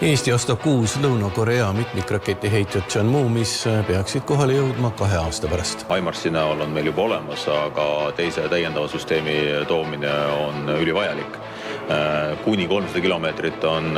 Eesti ostab 6 Lõuna-Korea mitmikraketiheitjat Chunmoo, mis peaksid kohale jõudma 2 aasta pärast. HIMARS-i näol on meil juba olemas, aga teise täiendava süsteemi toomine on ülivajalik. Kuni 300 kilomeetrit on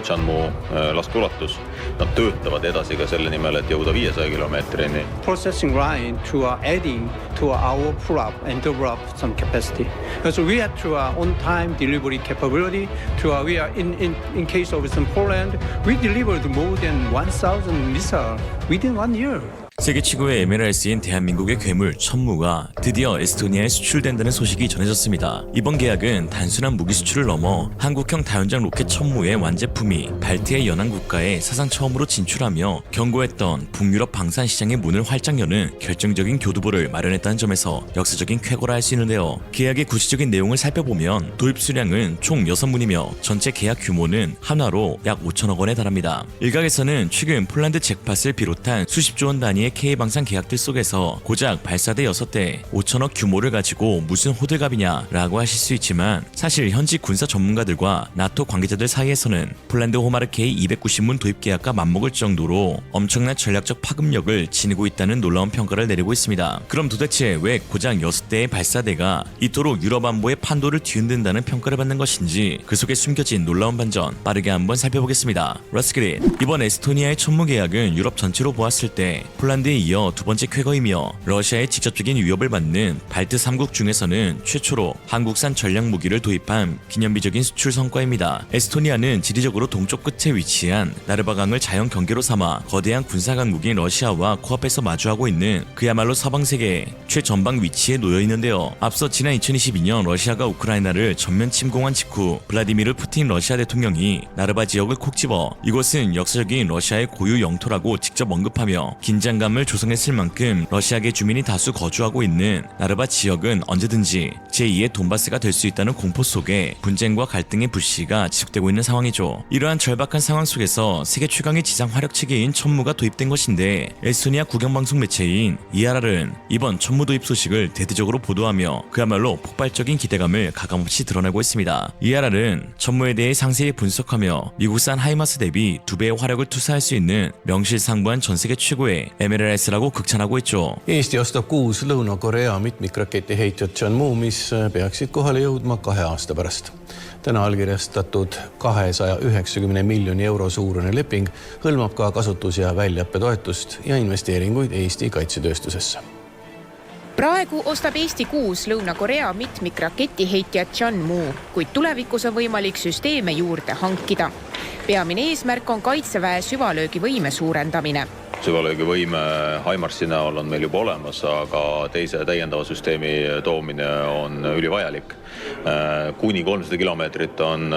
Chunmoo laskeulatus. Nad töötavad edasi ka selle nimel, et jõuda 500 kilomeetrini. Processing line to adding to our pull-up and double-up some capacity. So we have to on-time delivery capability. We are in case of some Poland, we delivered more than 1,000 missiles within 1 year. 세계 최고의 MLRS인 대한민국의 괴물 천무가 드디어 에스토니아에 수출된다는 소식이 전해졌습니다. 이번 계약은 단순한 무기 수출을 넘어 한국형 다연장 로켓 천무의 완제품이 발트해 연안 국가에 사상 처음으로 진출하며 경고했던 북유럽 방산 시장의 문을 활짝 여는 결정적인 교두보를 마련했다는 점에서 역사적인 쾌거라 할 수 있는데요. 계약의 구체적인 내용을 살펴보면 도입 수량은 총 6문이며 전체 계약 규모는 한화로 약 5천억 원에 달합니다. 일각에서는 최근 폴란드 잭팟을 비롯한 수십조 원 단위의 K방산 계약들 속에서 고작 발사대 6대 5천억 규모를 가지고 무슨 호들갑이냐 라고 하실 수 있지만, 사실 현지 군사 전문가들과 나토 관계자들 사이에서는 폴란드 호마르 K 290문 도입 계약과 맞먹을 정도로 엄청난 전략적 파급력을 지니고 있다는 놀라운 평가를 내리고 있습니다. 그럼 도대체 왜 고작 6대의 발사대가 이토록 유럽 안보의 판도를 뒤흔든다는 평가를 받는 것인지, 그 속에 숨겨진 놀라운 반전 빠르게 한번 살펴보겠습니다. 러스그릿. 이번 에스토니아의 천무 계약은 유럽 전체로 보았을 때 폴란드에 이어 두 번째 쾌거이며 러시아의 직접적인 위협을 받는 발트 3국 중에서는 최초로 한국산 전략 무기를 도입한 기념비적인 수출 성과입니다. 에스토니아는 지리적으로 동쪽 끝에 위치한 나르바강을 자연 경계로 삼아 거대한 군사 강국인 러시아와 코앞에서 마주하고 있는 그야말로 서방 세계의 최전방 위치에 놓여 있는데요. 앞서 지난 2022년 러시아가 우크라이나를 전면 침공한 직후 블라디미르 푸틴 러시아 대통령이 나르바 지역을 콕 집어 이곳은 역사적인 러시아의 고유 영토라고 직접 언급하며 긴장감을 조성했을 만큼 러시아계 주민이 다수 거주하고 있는 나르바 지역은 언제든지 제2의 돈바스가 될 수 있다는 공포 속에 분쟁과 갈등의 불씨가 지속되고 있는 상황이죠. 이러한 절박한 상황 속에서 세계 최강의 지상 화력 체계인 천무가 도입된 것인데, 에스토니아 국영방송 매체인 ERR은 이번 천무 도입 소식을 대대적으로 보도하며 그야말로 폭발적인 기대감을 가감없이 드러내고 있습니다. ERR은 천무에 대해 상세히 분석하며 미국산 하이마스 대비 2배의 화력을 투사할 수 있는 명실상부한 전세계 최고의 MLRS라고 극찬하고 있죠. Eesti ostab 6 Lõuna-Korea mitmikraketiheitjat Chunmoo, mis peaksid kohale jõudma 2 aasta pärast. Täna allkirjastatud 290 miljoni euro suurune leping hõlmab ka kasutus- ja väljaõppetoetust ja investeeringuid Eesti kaitsetööstusesse. Praegu ostab Eesti 6 Lõuna-Korea mitmikraketiheitjat Chunmoo, kuid tulevikus on võimalik süsteeme juurde hankida. Peamine eesmärk on kaitseväe süvalöögivõime suurendamine. Süvalöögivõime HIMARS-i näol on meil juba olemas, aga teise täiendava süsteemi toomine on ülivajalik. Kuni 300 kilomeetrit on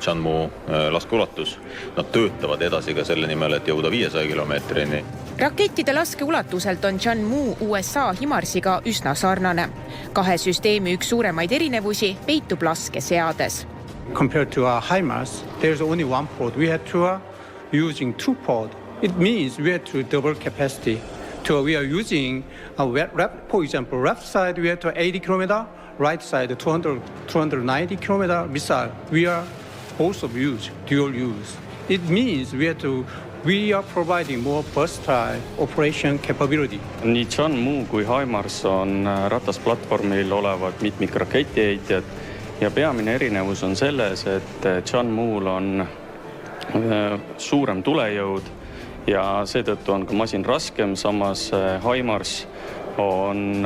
Chunmoo laskeulatus. Nad töötavad edasi ka selle nimel, et jõuda 500 kilomeetrini. Rakettide laskeulatuselt on Chunmoo USA HIMARS-iga üsna sarnane. 2 süsteemi üks suuremaid erinevusi peitub laskeseades. Compared to our HIMARS, there's only one port. We had to using 2 ports. It means we have to double capacity. We are using for example, left side we have to 80 kilometer, right side 290 kilometer missile. We are also use dual use. It means we are providing more versatile operation capability. Nii Chunmoo kui HIMARS on ratasplatvormil olevad mitmikraketiheitjad ja peamine erinevus on selles, et Chunmool on suurem tulejõud ja seetõttu on ka masin raskem, samas HIMARS on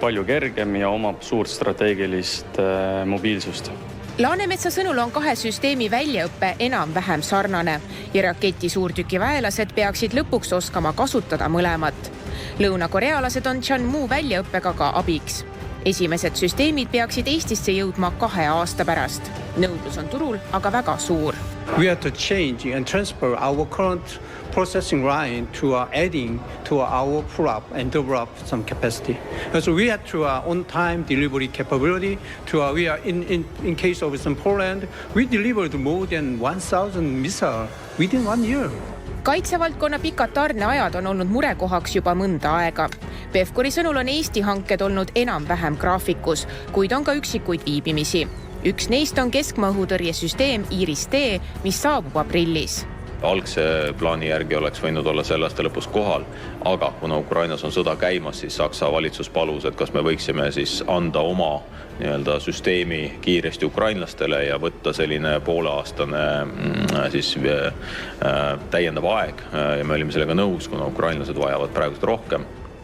palju kergem ja omab suurt strateegilist mobiilsust. Laanemetsa sõnul on 2 süsteemi väljaõppe enam-vähem sarnane ja raketi suurtükiväelased peaksid lõpuks oskama kasutada mõlemat. Lõunakorealased on Chunmoo väljaõppega ka abiks. Esimesed süsteemid peaksid Eestisse jõudma 2 aasta pärast. Nõudlus on turul aga väga suur. We have to change and transfer our current processing line to adding to our pull-up and double-up some capacity. So we have to on-time delivery capability. We are in case of some Poland, we delivered more than 1,000 missiles within 1 year. Kaitsevaldkonna pikad tarneajad on olnud murekohaks juba mõnda aega. Pevkuri sõnul on Eesti hanked olnud enam-vähem graafikus, kuid on ka üksikuid viibimisi. üks neist on keskmaa õhutõrjesüsteem Iris-T, mis saabub aprillis. Algse plaani järgi oleks võinud olla selle aasta lõpus kohal, aga kuna Ukrainas on sõda käimas, siis Saksa valitsus palus, et kas me võiksime siis anda oma süsteemi kiiresti ukrainlastele ja võtta selline pooleaastane siis täiendav aeg ja me olime sellega nõus, kuna ukrainlased vajavad praegu seda rohkem.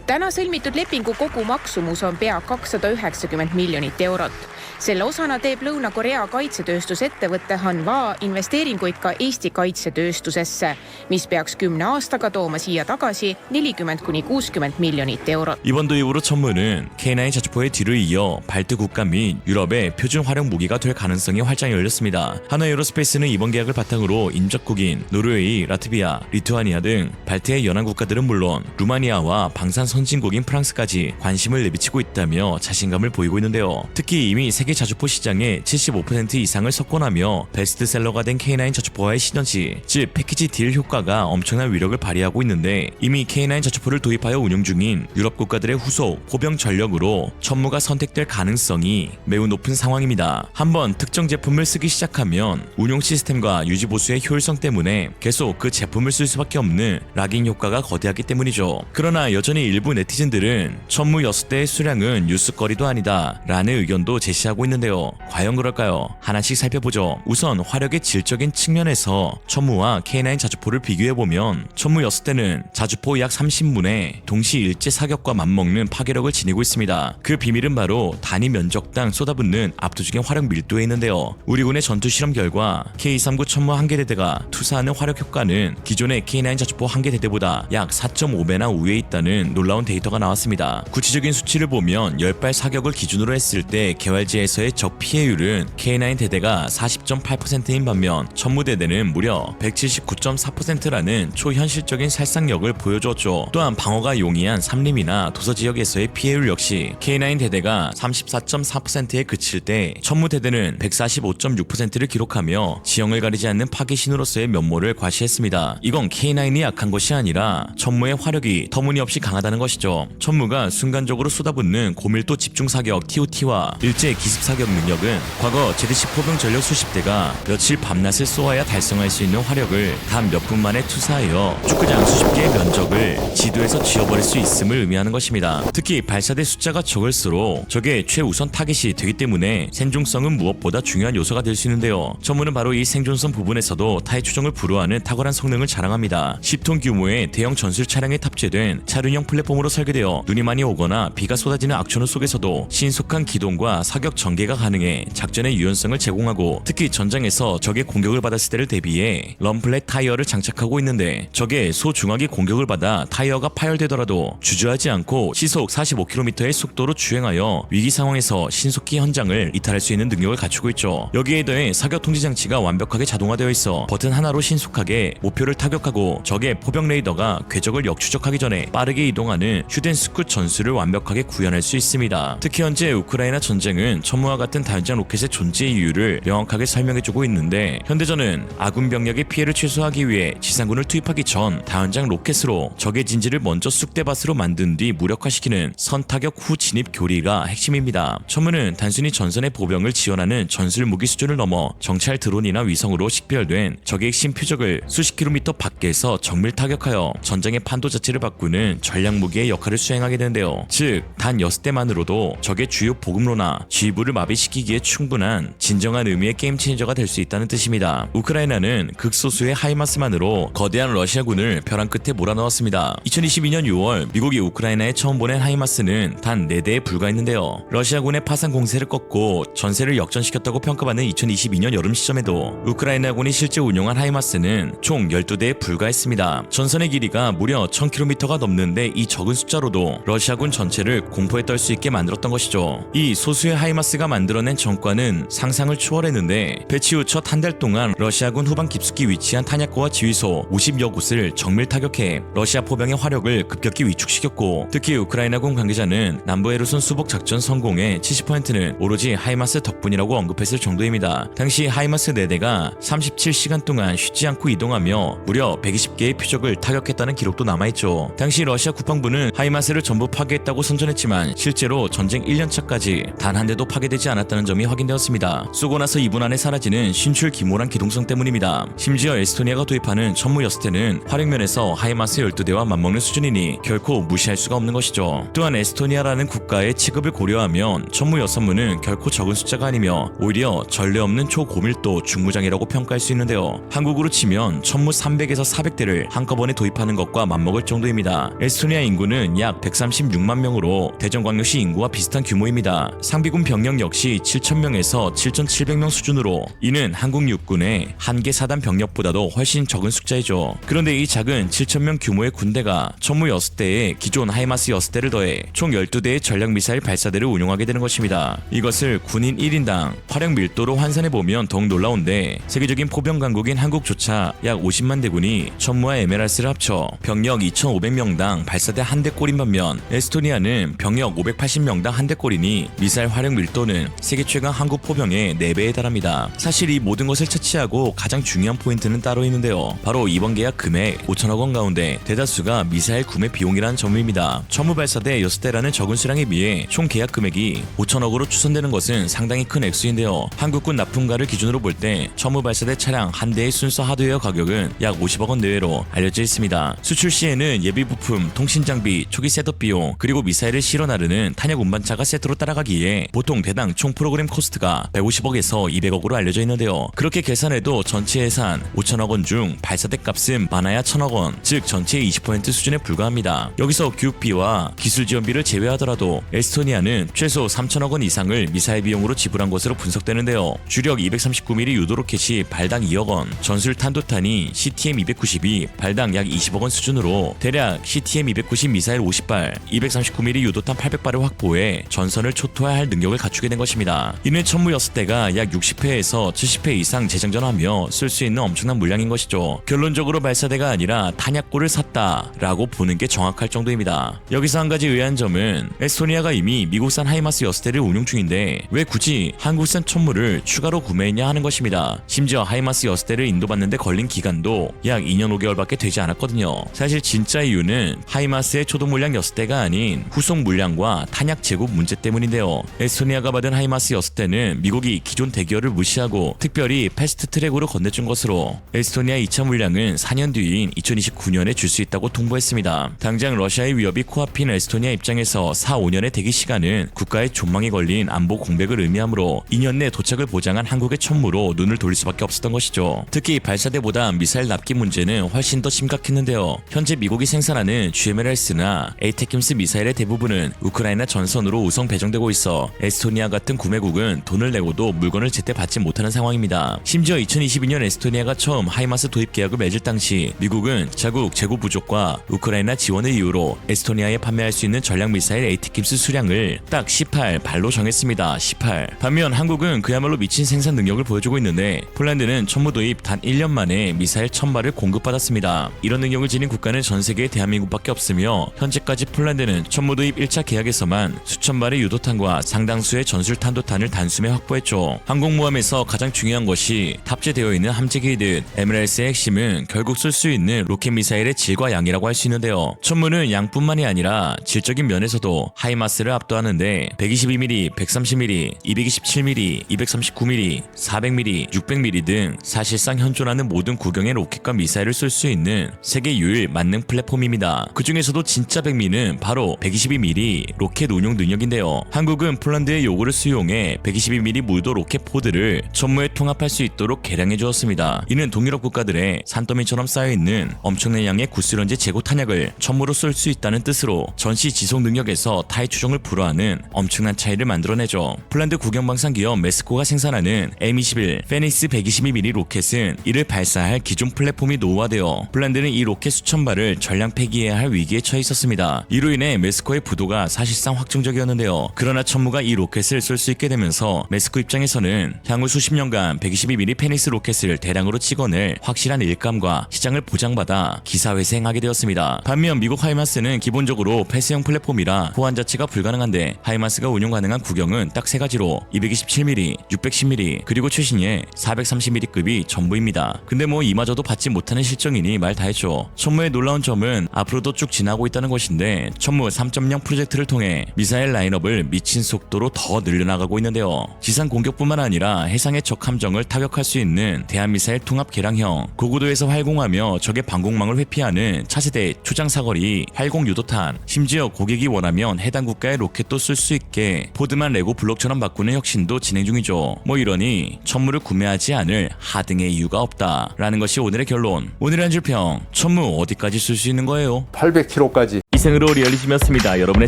Täna sõlmitud lepingu kogu maksumus on pea 290 miljonit eurot. Selle osana teeb Lõuna-Korea kaitsetööstusettevõtte Hanwha investeeringuid ka Eesti kaitsetööstusesse, mis peaks 10 aasta가 tooma siia tagasi 40–60 miljonit eurot. 이번 도입으로 천무는 K9 자주포의 뒤를 이어 발트 국가 및 유럽의 표준 활용 무기가 될 가능성이 활짝 열렸습니다. 한화 에어로스페이스는 이번 계약을 바탕으로 인접국인 노르웨이, 라트비아, 리투아니아 등 발트의 연안 국가들은 물론 루마니아와 방산 선진국인 프랑스까지 관심을 내비치고 있다며 자신감을 보이고 있는데요. 특히 이미 세계 자주포 시장의 75% 이상을 석권하며 베스트셀러가 된 K9 자주포와의 시너지, 즉 패키지 딜 효과가 엄청난 위력을 발휘하고 있는데 이미 K9 자주포를 도입하여 운영 중인 유럽 국가들의 후속 포병 전력으로 천무가 선택될 가능성이 매우 높은 상황입니다. 한번 특정 제품을 쓰기 시작하면 운용 시스템과 유지 보수의 효율성 때문에 계속 그 제품을 쓸 수밖에 없는 락인 효과가 거대하기 때문이죠. 그러나 여전히 일부 네티즌들은 천무 6대의 수량은 뉴스거리도 아니다 라는 의견도 제시하고 있는데요. 과연 그럴까요? 하나씩 살펴보죠. 우선 화력의 질적인 측면에서 천무와 K9 자주포를 비교해보면 천무 6대는 자주포 약 30문에 동시 일제 사격과 맞먹는 파괴력을 지니고 있습니다. 그 비밀은 바로 단위 면적당 쏟아붓는 압도적인 화력 밀도에 있는데요. 우리 군의 전투 실험 결과 K239 천무 한 개 대대가 투사하는 화력 효과는 기존의 K9 자주포 한 개 대대보다 약 4.5배나 우위에 있다는 놀라운 데이터가 나왔습니다. 구체적인 수치를 보면 10발 사격을 기준으로 했을 때 개활지에서의 적 피해율은 K9 대대가 40.8%인 반면 천무 대대는 무려 179.4%라는 초현실적인 살상력을 보여주었죠. 또한 방어가 용이한 삼림이나 도서 지역에서의 피해율 역시 K9 대대가 34.4%에 그칠 때 천무 대대는 145.6%를 기록하며 지형을 가리지 않는 파괴신으로서의 면모를 과시했습니다. 이건 K9이 약한 것이 아니라 천무의 화력이 터무니없이 강하다는 것이죠. 천무가 순간적으로 쏟아붓는 고밀도 집중사격 TOT와 일제 기습사격 능력은 과거 ZC 포병 전력 수십 대가 며칠 밤낮을 쏘아야 달성할 수 있는 화력을 단 몇 분 만에 투사하여 축구장 수십 개의 면적을 지도에서 지워버릴 수 있음을 의미하는 것입니다. 특히 발사대 숫자가 적을수록 적의 최우선 타겟이 되기 때문에 생존성은 무엇보다 중요한 요소가 될 수 있는데요. 천무는 바로 이 생존성 부분에서도 타의 추종을 불허하는 탁월한 성능을 자랑합니다. 10톤 규모의 대형 전술 차량에 탑재된 차륜형 플랫폼으로 설계되어 눈이 많이 오거나 비가 쏟아지는 악천후 속에서도 신속한 기동과 사격 전개가 가능해 작전의 유연성을 제공하고 특히 전장에서 적의 공격을 받았을 때를 대비해 럼플렛 타이어를 장착하고 있는데 적의 소중하게 공격을 받아 타이어가 파열되더라도 주저하지 않고 시속 45km의 속도로 주행하여 위기 상황에서 신속히 현장을 이탈할 수 있는 능력을 갖추고 있죠. 여기에 더해 사격 통제 장치가 완벽하게 자동화되어 있어 버튼 하나로 신속하게 목표를 타격하고 적의 포병 레이더가 궤적을 역추적하기 전에 빠르게 이동하는 휴덴스쿠 전술을 완벽하게 구현할 수 있습니다. 특히 현재 우크라이나 전쟁은 천무와 같은 다연장 로켓의 존재 이유를 명확하게 설명해주고 있는데 현대전은 아군 병력의 피해를 최소화하기 위해 지상군을 투입하기 전 다연장 로켓으로 적의 진지를 먼저 쑥대밭으로 만든 뒤 무력화시키는 선타격 후 진입 교리가 핵심입니다. 천무는 단순히 전선의 보병을 지원하는 전술 무기 수준을 넘어 정찰 드론이나 위성으로 식별된 적의 핵심 표적을 수십 킬로미터 밖에서 정밀 타격하여 전장의 판도 자체를 바꾸는 전략 무기의 역할을 수행하게 되는데요. 즉, 단 6대만으로도 적의 주요 보급로나 지휘부를 마비시키기에 충분한 진정한 의미의 게임 체인저가 될 수 있다는 뜻입니다. 우크라이나는 극소수의 하이마스만으로 거대한 러시아군을 벼랑 끝에 몰아넣었습니다. 2022년 6월 미국이 우크라이나에 처음 보낸 하이마스는 단 4대에 불과했는데요. 러시아군의 파상 공세를 꺾고 전세를 역전시켰다고 평가받는 2022년 여름 시점에도 우크라이나군이 실제 운용한 하이마스는 총 12대에 불과했습니다. 전선의 길이가 무려 1000km가 넘는데 이 적은 숫자로도 러시아군 전체를 공포에 떨 수 있게 만들었던 것이죠. 이 소수의 하이마스가 만들어낸 전과는 상상을 초월했는데 배치 후 첫 한 달 동안 러시아군 후방 깊숙이 위치한 탄약고와 지휘소 50여 곳을 정밀 타격해 러시아 포병의 화력을 급격히 위축시켰고 특히 우크라이나군 관계자는 남부 헤르손 수복 작전 성공의 70%는 오로지 하이마스 덕분이라고 언급했을 정도입니다. 당시 하이마스 4대가 37시간 동안 쉬지 않고 이동하며 무려 120개의 표적을 타격했다는 기록도 남아있죠. 당시 러시아 국방부는 정부는 하이마스를 전부 파괴했다고 선전했지만 실제로 전쟁 1년차까지 단 한 대도 파괴되지 않았다는 점이 확인되었습니다. 쏘고 나서 2분 안에 사라지는 신출 기모란 기동성 때문입니다. 심지어 에스토니아가 도입하는 천무 6대는 화력면에서 하이마스 12대와 맞먹는 수준이니 결코 무시할 수가 없는 것이죠. 또한 에스토니아라는 국가의 취급을 고려하면 천무 6문은 결코 적은 숫자가 아니며 오히려 전례 없는 초고밀도 중무장이라고 평가할 수 있는데요. 한국으로 치면 천무 300에서 400대를 한꺼번에 도입하는 것과 맞먹을 정도입니다. 에스토니아 인구는 약 136만 명으로 대전광역시 인구와 비슷한 규모입니다. 상비군 병력 역시 7,000명에서 7,700명 수준으로 이는 한국 육군의 한 개 사단 병력보다도 훨씬 적은 숫자이죠. 그런데 이 작은 7,000명 규모의 군대가 천무 6대에 기존 하이마스 6대를 더해 총 12대의 전략미사일 발사대를 운용하게 되는 것입니다. 이것을 군인 1인당 화력 밀도로 환산해보면 더욱 놀라운데 세계적인 포병 강국인 한국조차 약 50만 대군이 천무와 에메랄스를 합쳐 병력 2,500명당 발사대 한 대꼴인 반면 에스토니아는 병력 580명당 한 대꼴이니 미사일 화력 밀도는 세계 최강 한국 포병의 4배에 달합니다. 사실 이 모든 것을 차치하고 가장 중요한 포인트는 따로 있는데요. 바로 이번 계약 금액 5천억 원 가운데 대다수가 미사일 구매 비용이라는 점입니다. 천무 발사대 6대라는 적은 수량에 비해 총 계약 금액이 5천억으로 추산되는 것은 상당히 큰 액수인데요. 한국군 납품가를 기준으로 볼 때 천무 발사대 차량 한 대의 순서 하드웨어 가격은 약 50억 원 내외로 알려져 있습니다. 수출 시에는 예비 부품, 통신 장비, 초기 셋업 비용, 그리고 미사일을 실어 나르는 탄약 운반차가 세트로 따라가기에 보통 대당 총 프로그램 코스트가 150억에서 200억으로 알려져 있는데요. 그렇게 계산해도 전체 예산 5천억 원 중 발사대 값은 많아야 1천억 원, 즉 전체의 20% 수준에 불과합니다. 여기서 교육비와 기술 지원비를 제외하더라도 에스토니아는 최소 3천억 원 이상을 미사일 비용으로 지불한 것으로 분석되는데요. 주력 239mm 유도 로켓이 발당 2억 원, 전술 탄도탄이 CTM-290이 발당 약 20억 원 수준으로 대략 CTM-290 미사일 50발, 239mm 유도탄 800발을 확보해 전선을 초토화할 능력을 갖추게 된 것입니다. 이는 천무 6대가 약 60회에서 70회 이상 재장전하며 쓸 수 있는 엄청난 물량인 것이죠. 결론적으로 발사대가 아니라 탄약고를 샀다라고 보는 게 정확할 정도입니다. 여기서 한 가지 의아한 점은 에스토니아가 이미 미국산 하이마스 6대를 운용 중인데 왜 굳이 한국산 천무를 추가로 구매했냐 하는 것입니다. 심지어 하이마스 6대를 인도받는데 걸린 기간도 약 2년 5개월밖에 되지 않았거든요. 사실 진짜 이유는 하이마스의 초도 물량 6대가 아닌 후속 물량과 탄약 제곱 문제 때문인데요. 에스토니아가 받은 하이마스 6대는 미국이 기존 대기열을 무시하고 특별히 패스트 트랙으로 건네준 것으로 에스토니아 2차 물량은 4년 뒤인 2029년에 줄 수 있다고 통보했습니다. 당장 러시아의 위협이 코앞인 에스토니아 입장에서 4-5년의 대기 시간은 국가의 존망에 걸린 안보 공백을 의미하므로 2년 내 도착을 보장한 한국의 천무로 눈을 돌릴 수밖에 없었던 것이죠. 특히 발사대보다 미사일 납기 문제는 훨씬 더 심각했는데요. 현재 미국이 생산하는 GMLRS나 에이테킴스 미사일의 대부분은 우크라이나 전선으로 우선 배정되고 있어 에스토니아 같은 구매국은 돈을 내고도 물건을 제때 받지 못하는 상황입니다. 심지어 2022년 에스토니아가 처음 하이마스 도입 계약을 맺을 당시 미국은 자국 재고 부족과 우크라이나 지원을 이유로 에스토니아에 판매할 수 있는 전략 미사일 에이테킴스 수량을 딱 18발로 정했습니다. 18. 반면 한국은 그야말로 미친 생산 능력을 보여주고 있는데 폴란드는 천무 도입 단 1년 만에 미사일 1000발을 공급받았습니다. 이런 능력을 지닌 국가는 전 세계에 대한민국밖에 없으며 현재까지 폴란드는 천무 도입 1차 계약에서만 수천 발의 유도탄과 상당수의 전술 탄도탄을 단숨에 확보했죠. 항공모함에서 가장 중요한 것이 탑재되어 있는 함재기이듯 에메랄스의 핵심은 결국 쏠 수 있는 로켓 미사일의 질과 양이라고 할 수 있는데요. 천무는 양뿐만이 아니라 질적인 면에서도 하이마스를 압도하는데 122mm, 130mm, 227mm, 239mm, 400mm, 600mm 등 사실상 현존하는 모든 구경의 로켓과 미사일을 쏠 수 있는 세계 유일 만능 플랫폼입니다. 그 중에서도 진짜 백미는 바로 122mm 로켓 운용 능력인데요. 한국은 폴란드의 요구를 수용해 122mm 무도 로켓 포드를 천무에 통합할 수 있도록 개량해 주었습니다. 이는 동유럽 국가들의 산더미처럼 쌓여있는 엄청난 양의 구스런지 재고 탄약을 천무로 쏠 수 있다는 뜻으로 전시 지속 능력에서 타의 추종을 불허하는 엄청난 차이를 만들어내죠. 폴란드 국영방산 기업 메스코가 생산하는 M21 페닉스 122mm 로켓은 이를 발사할 기존 플랫폼이 노후화되어 폴란드는 이 로켓 수천 발을 전량 폐기해야 할 위기에 처해 있었습니다. 이로 인해 메스코의 부도가 사실상 확정적이었는데요. 그러나 천무가 이 로켓을 쏠 수 있게 되면서 메스코 입장에서는 향후 수십 년간 122mm 페닉스 로켓을 대량으로 찍어낼 확실한 일감과 시장을 보장받아 기사회생하게 되었습니다. 반면 미국 하이마스는 기본적으로 패스형 플랫폼이라 호환 자체가 불가능한데 하이마스가 운용 가능한 구경은 딱 3가지로 227mm, 610mm 그리고 최신의 430mm급이 전부입니다. 근데 뭐 이마저도 받지 못하는 실정이니 말 다했죠. 천무의 놀라운 점은 앞으로도 쭉 지나고 하고 있다는 것인데 천무 3.0 프로젝트를 통해 미사일 라인업을 미친 속도로 더 늘려나가고 있는데요. 지상 공격뿐만 아니라 해상의 적 함정을 타격할 수 있는 대한미사일 통합 개량형, 고고도에서 활공하며 적의 방공망을 회피하는 차세대 초장 사거리, 활공 유도탄, 심지어 고객이 원하면 해당 국가의 로켓도 쓸 수 있게 포드만 레고 블록처럼 바꾸는 혁신도 진행 중이죠. 뭐 이러니 천무를 구매하지 않을 하등의 이유가 없다 라는 것이 오늘의 결론. 오늘의 한 줄 평, 천무 어디까지 쓸 수 있는 거예요? 800km까지. 이생으로 리얼리즘이었습니다. 여러분의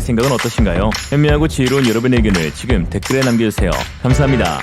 생각은 어떠신가요? 현명하고 지혜로운 여러분의 의견을 지금 댓글에 남겨주세요. 감사합니다.